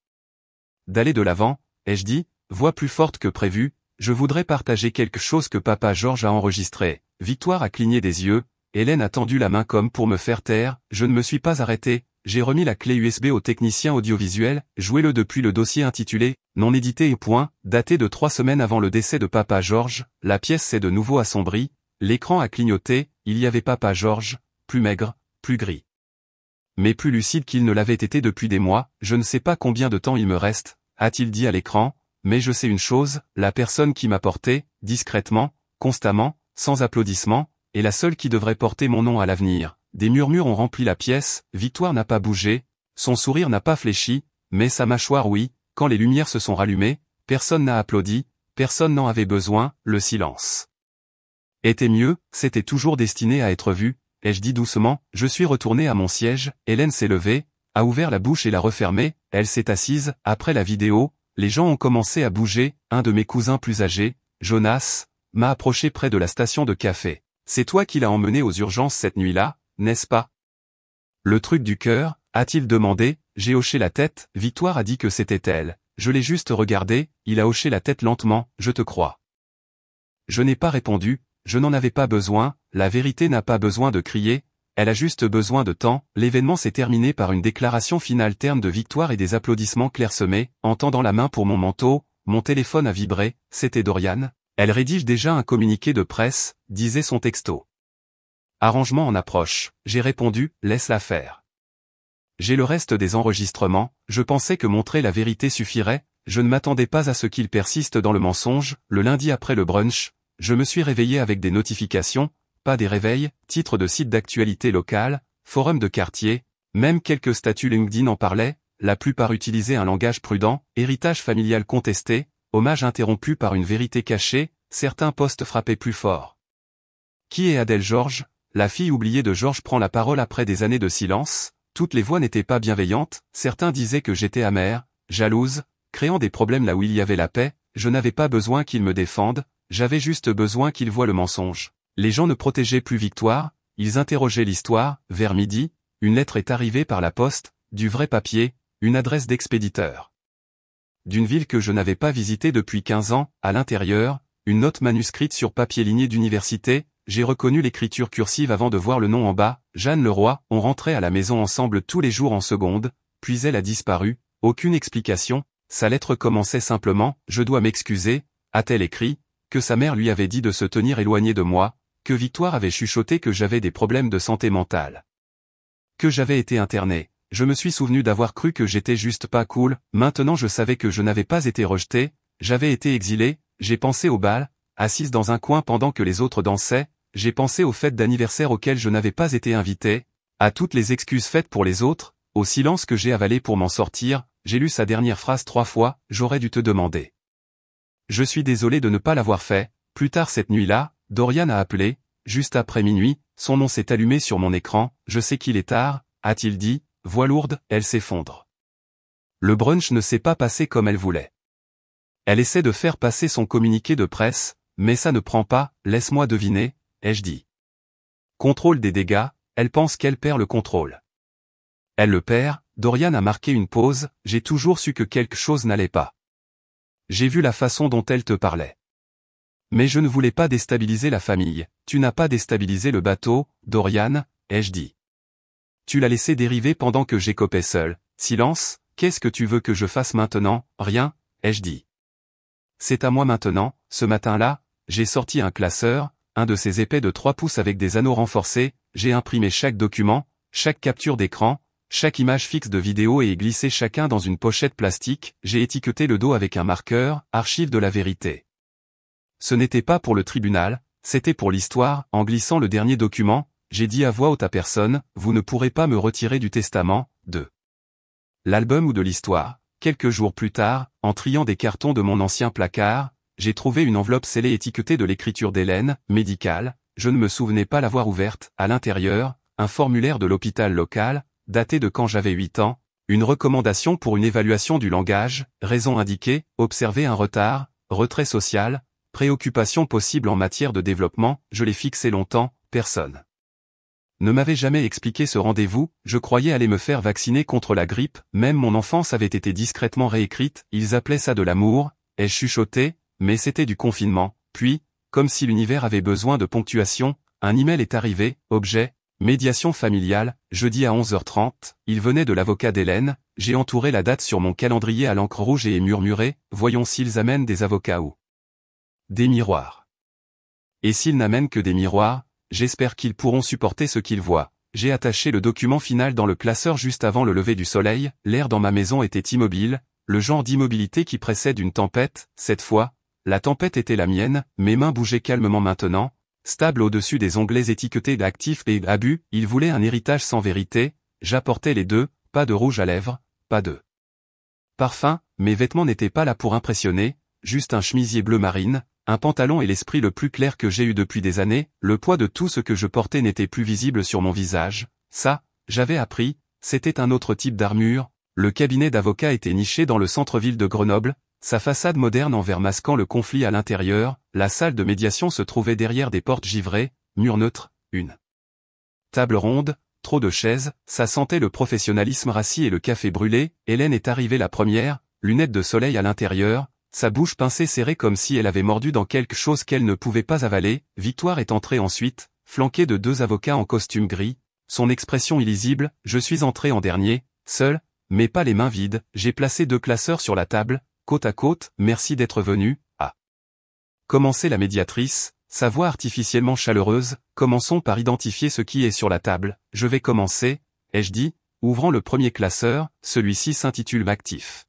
d'aller de l'avant, ai-je dit, voix plus forte que prévu, je voudrais partager quelque chose que papa Georges a enregistré. Victoire a cligné des yeux, Hélène a tendu la main comme pour me faire taire, je ne me suis pas arrêté, j'ai remis la clé USB au technicien audiovisuel, jouez-le depuis le dossier intitulé « Non édité et point », daté de 3 semaines avant le décès de papa Georges, la pièce s'est de nouveau assombrie, l'écran a clignoté, il y avait papa Georges, plus maigre, plus gris. Mais plus lucide qu'il ne l'avait été depuis des mois, je ne sais pas combien de temps il me reste, a-t-il dit à l'écran, mais je sais une chose, la personne qui m'a porté, discrètement, constamment, sans applaudissements, est la seule qui devrait porter mon nom à l'avenir. Des murmures ont rempli la pièce, Victoire n'a pas bougé, son sourire n'a pas fléchi, mais sa mâchoire oui, quand les lumières se sont rallumées, personne n'a applaudi, personne n'en avait besoin, le silence était mieux, c'était toujours destiné à être vu, ai-je dit doucement, je suis retourné à mon siège, Hélène s'est levée, a ouvert la bouche et l'a refermée, elle s'est assise, après la vidéo, les gens ont commencé à bouger, un de mes cousins plus âgés, Jonas, m'a approché près de la station de café. C'est toi qui l'as emmené aux urgences cette nuit-là, n'est-ce pas? Le truc du cœur, a-t-il demandé, j'ai hoché la tête, Victoire a dit que c'était elle. Je l'ai juste regardé, il a hoché la tête lentement, je te crois. Je n'ai pas répondu, je n'en avais pas besoin, la vérité n'a pas besoin de crier, elle a juste besoin de temps. L'événement s'est terminé par une déclaration finale terne de victoire et des applaudissements clairsemés, en tendant la main pour mon manteau, mon téléphone a vibré, c'était Dorian. Elle rédige déjà un communiqué de presse, disait son texto. Arrangement en approche, j'ai répondu, laisse-la faire. J'ai le reste des enregistrements, je pensais que montrer la vérité suffirait, je ne m'attendais pas à ce qu'il persiste dans le mensonge. Le lundi après le brunch, je me suis réveillé avec des notifications, pas des réveils, titres de sites d'actualité locale, forums de quartier, même quelques statuts LinkedIn en parlaient, la plupart utilisaient un langage prudent, héritage familial contesté, hommage interrompu par une vérité cachée, certains posts frappaient plus fort. Qui est Adèle Georges? La fille oubliée de Georges prend la parole après des années de silence. Toutes les voix n'étaient pas bienveillantes, certains disaient que j'étais amère, jalouse, créant des problèmes là où il y avait la paix. Je n'avais pas besoin qu'ils me défendent, j'avais juste besoin qu'ils voient le mensonge. Les gens ne protégeaient plus Victoire, ils interrogeaient l'histoire. Vers midi, une lettre est arrivée par la poste, du vrai papier, une adresse d'expéditeur. D'une ville que je n'avais pas visitée depuis 15 ans, à l'intérieur, une note manuscrite sur papier ligné d'université. J'ai reconnu l'écriture cursive avant de voir le nom en bas, Jeanne Leroy. On rentrait à la maison ensemble tous les jours en seconde, puis elle a disparu, aucune explication. Sa lettre commençait simplement, je dois m'excuser, a-t-elle écrit, que sa mère lui avait dit de se tenir éloignée de moi, que Victoire avait chuchoté que j'avais des problèmes de santé mentale. Que j'avais été interné. Je me suis souvenu d'avoir cru que j'étais juste pas cool, maintenant je savais que je n'avais pas été rejeté, j'avais été exilé, j'ai pensé au bal, assise dans un coin pendant que les autres dansaient, j'ai pensé aux fêtes d'anniversaire auxquelles je n'avais pas été invité, à toutes les excuses faites pour les autres, au silence que j'ai avalé pour m'en sortir. J'ai lu sa dernière phrase 3 fois, j'aurais dû te demander. Je suis désolé de ne pas l'avoir fait. Plus tard cette nuit-là, Dorian a appelé, juste après minuit, son nom s'est allumé sur mon écran, je sais qu'il est tard, a-t-il dit, voix lourde, elle s'effondre. Le brunch ne s'est pas passé comme elle voulait. Elle essaie de faire passer son communiqué de presse, mais ça ne prend pas, laisse-moi deviner, ai-je dit. Contrôle des dégâts, elle pense qu'elle perd le contrôle. Elle le perd. Dorian a marqué une pause, j'ai toujours su que quelque chose n'allait pas. J'ai vu la façon dont elle te parlait. Mais je ne voulais pas déstabiliser la famille. Tu n'as pas déstabilisé le bateau, Dorian, ai-je dit. Tu l'as laissé dériver pendant que j'écopais seul. Silence, qu'est-ce que tu veux que je fasse maintenant? Rien, ai-je dit. C'est à moi maintenant. Ce matin-là, j'ai sorti un classeur, un de ces épais de 3 pouces avec des anneaux renforcés, j'ai imprimé chaque document, chaque capture d'écran, chaque image fixe de vidéo et glissé chacun dans une pochette plastique. J'ai étiqueté le dos avec un marqueur, archive de la vérité. Ce n'était pas pour le tribunal, c'était pour l'histoire. En glissant le dernier document, j'ai dit à voix haute à personne, vous ne pourrez pas me retirer du testament, de l'album ou de l'histoire. Quelques jours plus tard, en triant des cartons de mon ancien placard, j'ai trouvé une enveloppe scellée étiquetée de l'écriture d'Hélène, médicale. Je ne me souvenais pas l'avoir ouverte. À l'intérieur, un formulaire de l'hôpital local, daté de quand j'avais 8 ans, une recommandation pour une évaluation du langage, raison indiquée, observer un retard, retrait social, préoccupation possible en matière de développement. Je l'ai fixé longtemps, personne ne m'avait jamais expliqué ce rendez-vous. Je croyais aller me faire vacciner contre la grippe, même mon enfance avait été discrètement réécrite, ils appelaient ça de l'amour, ai-je chuchoté, mais c'était du confinement. Puis, comme si l'univers avait besoin de ponctuation, un email est arrivé, objet, médiation familiale, jeudi à 11h30, il venait de l'avocat d'Hélène, j'ai entouré la date sur mon calendrier à l'encre rouge et murmuré, voyons s'ils amènent des avocats ou des miroirs. Et s'ils n'amènent que des miroirs, j'espère qu'ils pourront supporter ce qu'ils voient. J'ai attaché le document final dans le classeur juste avant le lever du soleil, l'air dans ma maison était immobile, le genre d'immobilité qui précède une tempête. Cette fois, la tempête était la mienne, mes mains bougeaient calmement maintenant, stable au-dessus des onglets étiquetés d'actifs et abus. Il voulait un héritage sans vérité, j'apportais les deux, pas de rouge à lèvres, pas de parfum, mes vêtements n'étaient pas là pour impressionner, juste un chemisier bleu marine, un pantalon et l'esprit le plus clair que j'ai eu depuis des années. Le poids de tout ce que je portais n'était plus visible sur mon visage, ça, j'avais appris, c'était un autre type d'armure. Le cabinet d'avocat était niché dans le centre-ville de Grenoble, sa façade moderne en verre masquant le conflit à l'intérieur. La salle de médiation se trouvait derrière des portes givrées, mur neutre, une table ronde, trop de chaises, ça sentait le professionnalisme rassis et le café brûlé. Hélène est arrivée la première, lunettes de soleil à l'intérieur, sa bouche pincée serrée comme si elle avait mordu dans quelque chose qu'elle ne pouvait pas avaler. Victoire est entrée ensuite, flanquée de 2 avocats en costume gris, Son expression illisible, je suis entré en dernier, seul, mais pas les mains vides, j'ai placé 2 classeurs sur la table, côte à côte, merci d'être venu, a commencé la médiatrice, sa voix artificiellement chaleureuse, commençons par identifier ce qui est sur la table, je vais commencer, ai-je dit, ouvrant le premier classeur, celui-ci s'intitule M'actif.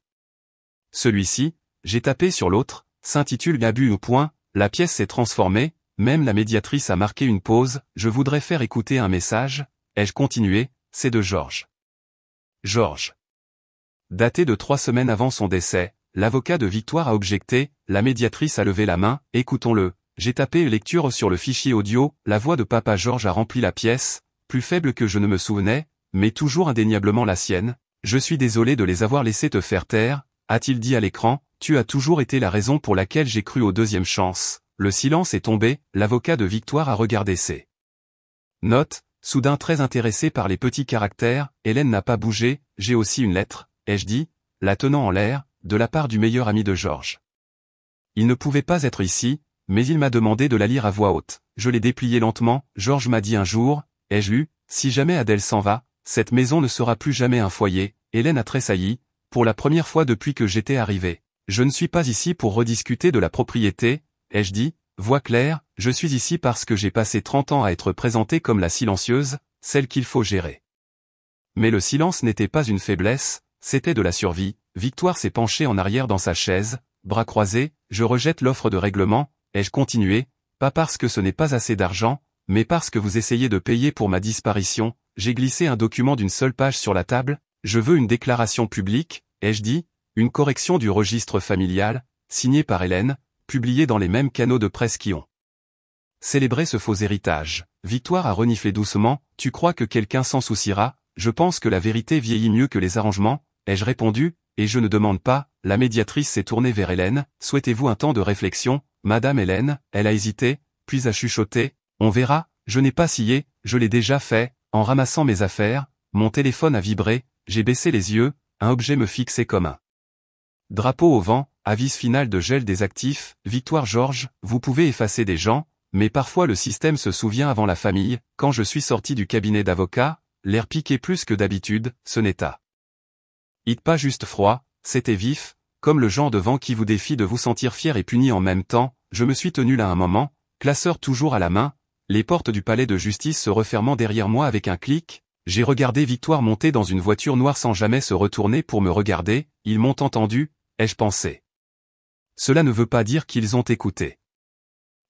Celui-ci, j'ai tapé sur l'autre, s'intitule Gabu au point, la pièce s'est transformée, même la médiatrice a marqué une pause, je voudrais faire écouter un message, ai-je continué, c'est de Georges. Georges. Daté de 3 semaines avant son décès, l'avocat de Victoire a objecté, la médiatrice a levé la main, écoutons-le, j'ai tapé lecture sur le fichier audio, la voix de Papa Georges a rempli la pièce, plus faible que je ne me souvenais, mais toujours indéniablement la sienne, je suis désolé de les avoir laissés te faire taire, a-t-il dit à l'écran, tu as toujours été la raison pour laquelle j'ai cru aux deuxièmes chances. Le silence est tombé, l'avocat de Victoire a regardé ses notes, soudain très intéressé par les petits caractères, Hélène n'a pas bougé, j'ai aussi une lettre, ai-je dit, la tenant en l'air, de la part du meilleur ami de Georges. Il ne pouvait pas être ici, mais il m'a demandé de la lire à voix haute, je l'ai dépliée lentement, Georges m'a dit un jour, ai-je lu, si jamais Adèle s'en va, cette maison ne sera plus jamais un foyer, Hélène a tressailli, pour la première fois depuis que j'étais arrivé. Je ne suis pas ici pour rediscuter de la propriété, ai-je dit, voix claire, je suis ici parce que j'ai passé 30 ans à être présentée comme la silencieuse, celle qu'il faut gérer. Mais le silence n'était pas une faiblesse, c'était de la survie, Victoire s'est penchée en arrière dans sa chaise, bras croisés, je rejette l'offre de règlement, ai-je continué, pas parce que ce n'est pas assez d'argent, mais parce que vous essayez de payer pour ma disparition, j'ai glissé un document d'une seule page sur la table, je veux une déclaration publique, ai-je dit, une correction du registre familial, signée par Hélène, publiée dans les mêmes canaux de presse qui ont célébré ce faux héritage. Victoire a reniflé doucement, tu crois que quelqu'un s'en souciera, je pense que la vérité vieillit mieux que les arrangements, ai-je répondu, et je ne demande pas, la médiatrice s'est tournée vers Hélène, souhaitez-vous un temps de réflexion, Madame Hélène, elle a hésité, puis a chuchoté, on verra, je n'ai pas scié, je l'ai déjà fait, en ramassant mes affaires, mon téléphone a vibré, j'ai baissé les yeux, un objet me fixait comme un drapeau au vent, avis final de gel des actifs, Victoire Georges, vous pouvez effacer des gens, mais parfois le système se souvient avant la famille, quand je suis sorti du cabinet d'avocat, l'air piqué plus que d'habitude, ce n'est pas juste froid, c'était vif, comme le genre de vent qui vous défie de vous sentir fier et puni en même temps, je me suis tenu là un moment, classeur toujours à la main, les portes du palais de justice se refermant derrière moi avec un clic, j'ai regardé Victoire monter dans une voiture noire sans jamais se retourner pour me regarder, ils m'ont entendu, ai-je pensé. Cela ne veut pas dire qu'ils ont écouté.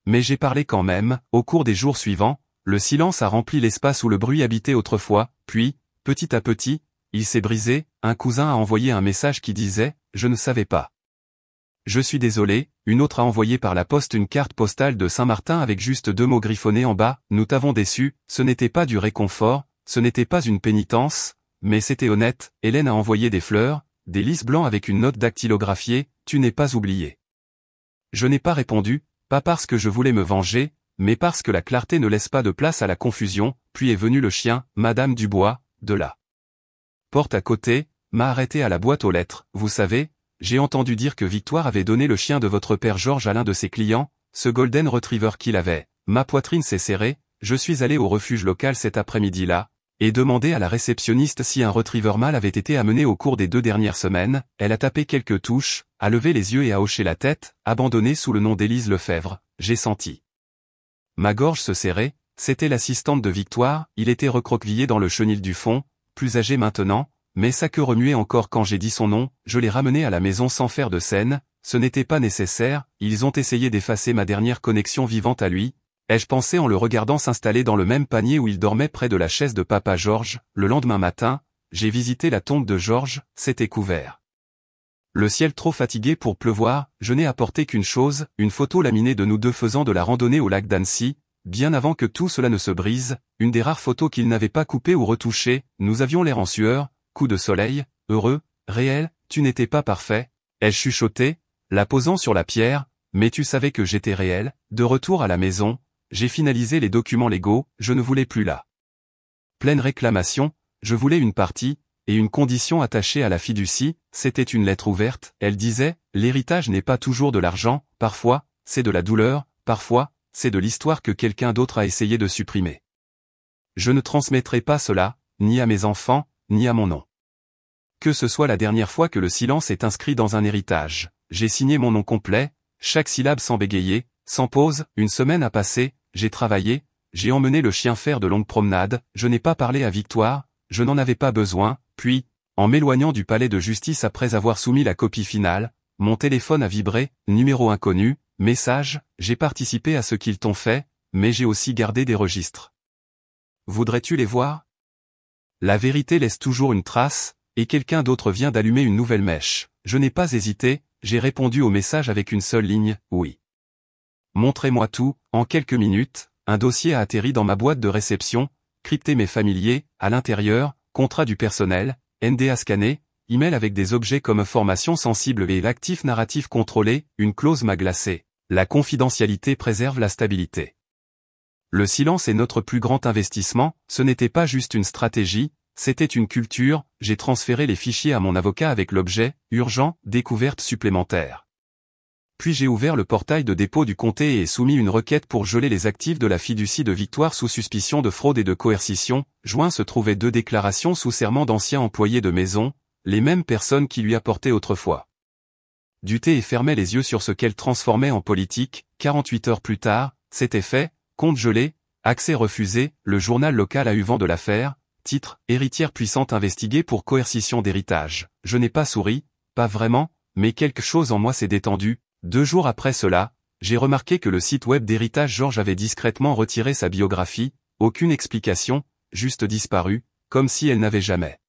Mais j'ai parlé quand même, au cours des jours suivants, le silence a rempli l'espace où le bruit habitait autrefois, puis, petit à petit, il s'est brisé, un cousin a envoyé un message qui disait, je ne savais pas. Je suis désolé, une autre a envoyé par la poste une carte postale de Saint-Martin avec juste 2 mots griffonnés en bas, nous t'avons déçu, ce n'était pas du réconfort, ce n'était pas une pénitence, mais c'était honnête, Hélène a envoyé des fleurs, des lys blancs avec une note dactylographiée, tu n'es pas oublié. Je n'ai pas répondu, pas parce que je voulais me venger, mais parce que la clarté ne laisse pas de place à la confusion, puis est venu le chien, Madame Dubois, de la porte à côté, m'a arrêté à la boîte aux lettres, vous savez, j'ai entendu dire que Victoire avait donné le chien de votre père Georges à l'un de ses clients, ce golden retriever qu'il avait, ma poitrine s'est serrée, je suis allé au refuge local cet après-midi-là, et demandé à la réceptionniste si un retriever mâle avait été amené au cours des 2 dernières semaines, elle a tapé quelques touches, a levé les yeux et a hoché la tête, abandonnée sous le nom d'Élise Lefebvre, j'ai senti ma gorge se serrer, c'était l'assistante de Victoire, il était recroquevillé dans le chenil du fond, plus âgé maintenant, mais sa queue remuait encore quand j'ai dit son nom, je l'ai ramené à la maison sans faire de scène, ce n'était pas nécessaire, ils ont essayé d'effacer ma dernière connexion vivante à lui, ai-je pensé en le regardant s'installer dans le même panier où il dormait près de la chaise de Papa Georges, le lendemain matin, j'ai visité la tombe de Georges, c'était couvert. Le ciel trop fatigué pour pleuvoir, je n'ai apporté qu'une chose, une photo laminée de nous deux faisant de la randonnée au lac d'Annecy, bien avant que tout cela ne se brise, une des rares photos qu'il n'avait pas coupée ou retouchée, nous avions l'air en sueur, coup de soleil, heureux, réel, tu n'étais pas parfait, ai-je chuchoté, la posant sur la pierre, mais tu savais que j'étais réel, de retour à la maison, j'ai finalisé les documents légaux, je ne voulais plus la pleine réclamation, je voulais une partie, et une condition attachée à la fiducie, c'était une lettre ouverte, elle disait, l'héritage n'est pas toujours de l'argent, parfois, c'est de la douleur, parfois, c'est de l'histoire que quelqu'un d'autre a essayé de supprimer. Je ne transmettrai pas cela, ni à mes enfants, ni à mon nom. Que ce soit la dernière fois que le silence est inscrit dans un héritage. J'ai signé mon nom complet, chaque syllabe sans bégayer, sans pause, une semaine a passé, j'ai travaillé, j'ai emmené le chien faire de longues promenades, je n'ai pas parlé à Victoire, je n'en avais pas besoin, puis, en m'éloignant du palais de justice après avoir soumis la copie finale, mon téléphone a vibré, numéro inconnu, message, j'ai participé à ce qu'ils t'ont fait, mais j'ai aussi gardé des registres. Voudrais-tu les voir? La vérité laisse toujours une trace, et quelqu'un d'autre vient d'allumer une nouvelle mèche. Je n'ai pas hésité, j'ai répondu au message avec une seule ligne, oui. Montrez-moi tout, en quelques minutes, un dossier a atterri dans ma boîte de réception, crypté mes familiers, à l'intérieur, contrat du personnel, NDA scanné, email avec des objets comme informations sensibles et l'actif narratif contrôlé, une clause m'a glacé. La confidentialité préserve la stabilité. Le silence est notre plus grand investissement, ce n'était pas juste une stratégie, c'était une culture, j'ai transféré les fichiers à mon avocat avec l'objet, urgent, découverte supplémentaire. Puis j'ai ouvert le portail de dépôt du comté et soumis une requête pour geler les actifs de la fiducie de Victoire sous suspicion de fraude et de coercition. Joint se trouvaient 2 déclarations sous serment d'anciens employés de maison, les mêmes personnes qui lui apportaient autrefois du thé et fermaient les yeux sur ce qu'elle transformait en politique. 48 heures plus tard, c'était fait, compte gelé, accès refusé, le journal local a eu vent de l'affaire, titre, héritière puissante investiguée pour coercition d'héritage. Je n'ai pas souri, pas vraiment, mais quelque chose en moi s'est détendu. 2 jours après cela, j'ai remarqué que le site web d'Héritage Georges avait discrètement retiré sa biographie, aucune explication, juste disparu, comme si elle n'avait jamais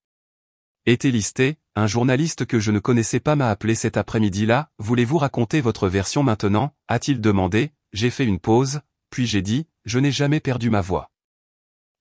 été listée. Un journaliste que je ne connaissais pas m'a appelé cet après-midi-là. Voulez-vous raconter votre version maintenant, a-t-il demandé. J'ai fait une pause, puis j'ai dit, je n'ai jamais perdu ma voix.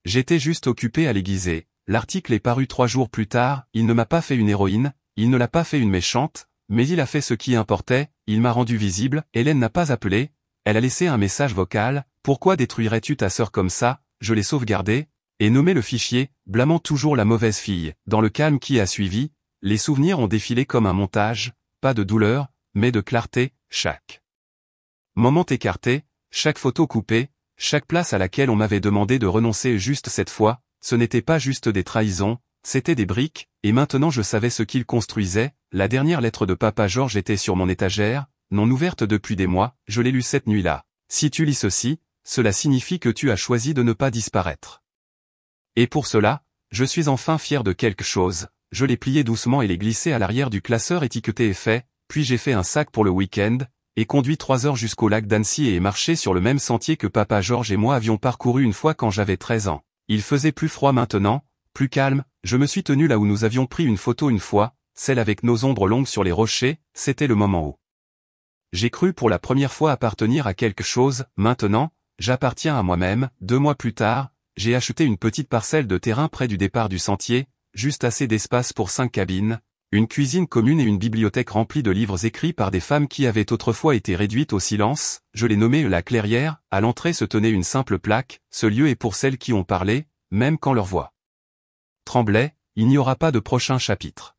J'étais juste occupé à l'aiguiser. L'article est paru 3 jours plus tard, il ne m'a pas fait une héroïne, il ne l'a pas fait une méchante, mais il a fait ce qui importait, il m'a rendu visible. Hélène n'a pas appelé, elle a laissé un message vocal, pourquoi détruirais-tu ta sœur comme ça, je l'ai sauvegardée, et nommé le fichier, blâmant toujours la mauvaise fille. Dans le calme qui a suivi, les souvenirs ont défilé comme un montage, pas de douleur, mais de clarté, chaque moment écarté, chaque photo coupée, chaque place à laquelle on m'avait demandé de renoncer juste cette fois, ce n'était pas juste des trahisons, c'était des briques, et maintenant je savais ce qu'ils construisaient. La dernière lettre de Papa Georges était sur mon étagère, non ouverte depuis des mois, je l'ai lue cette nuit-là. Si tu lis ceci, cela signifie que tu as choisi de ne pas disparaître. Et pour cela, je suis enfin fier de quelque chose. Je l'ai plié doucement et l'ai glissé à l'arrière du classeur étiqueté et fait, puis j'ai fait un sac pour le week-end, et conduit 3 heures jusqu'au lac d'Annecy et marché sur le même sentier que Papa Georges et moi avions parcouru une fois quand j'avais 13 ans. Il faisait plus froid maintenant, plus calme, je me suis tenu là où nous avions pris une photo une fois, celle avec nos ombres longues sur les rochers, c'était le moment où j'ai cru pour la première fois appartenir à quelque chose. Maintenant, j'appartiens à moi-même. 2 mois plus tard, j'ai acheté une petite parcelle de terrain près du départ du sentier, juste assez d'espace pour 5 cabines, une cuisine commune et une bibliothèque remplie de livres écrits par des femmes qui avaient autrefois été réduites au silence. Je l'ai nommé la Clairière. À l'entrée se tenait une simple plaque, ce lieu est pour celles qui ont parlé, même quand leur voix tremblait, il n'y aura pas de prochain chapitre.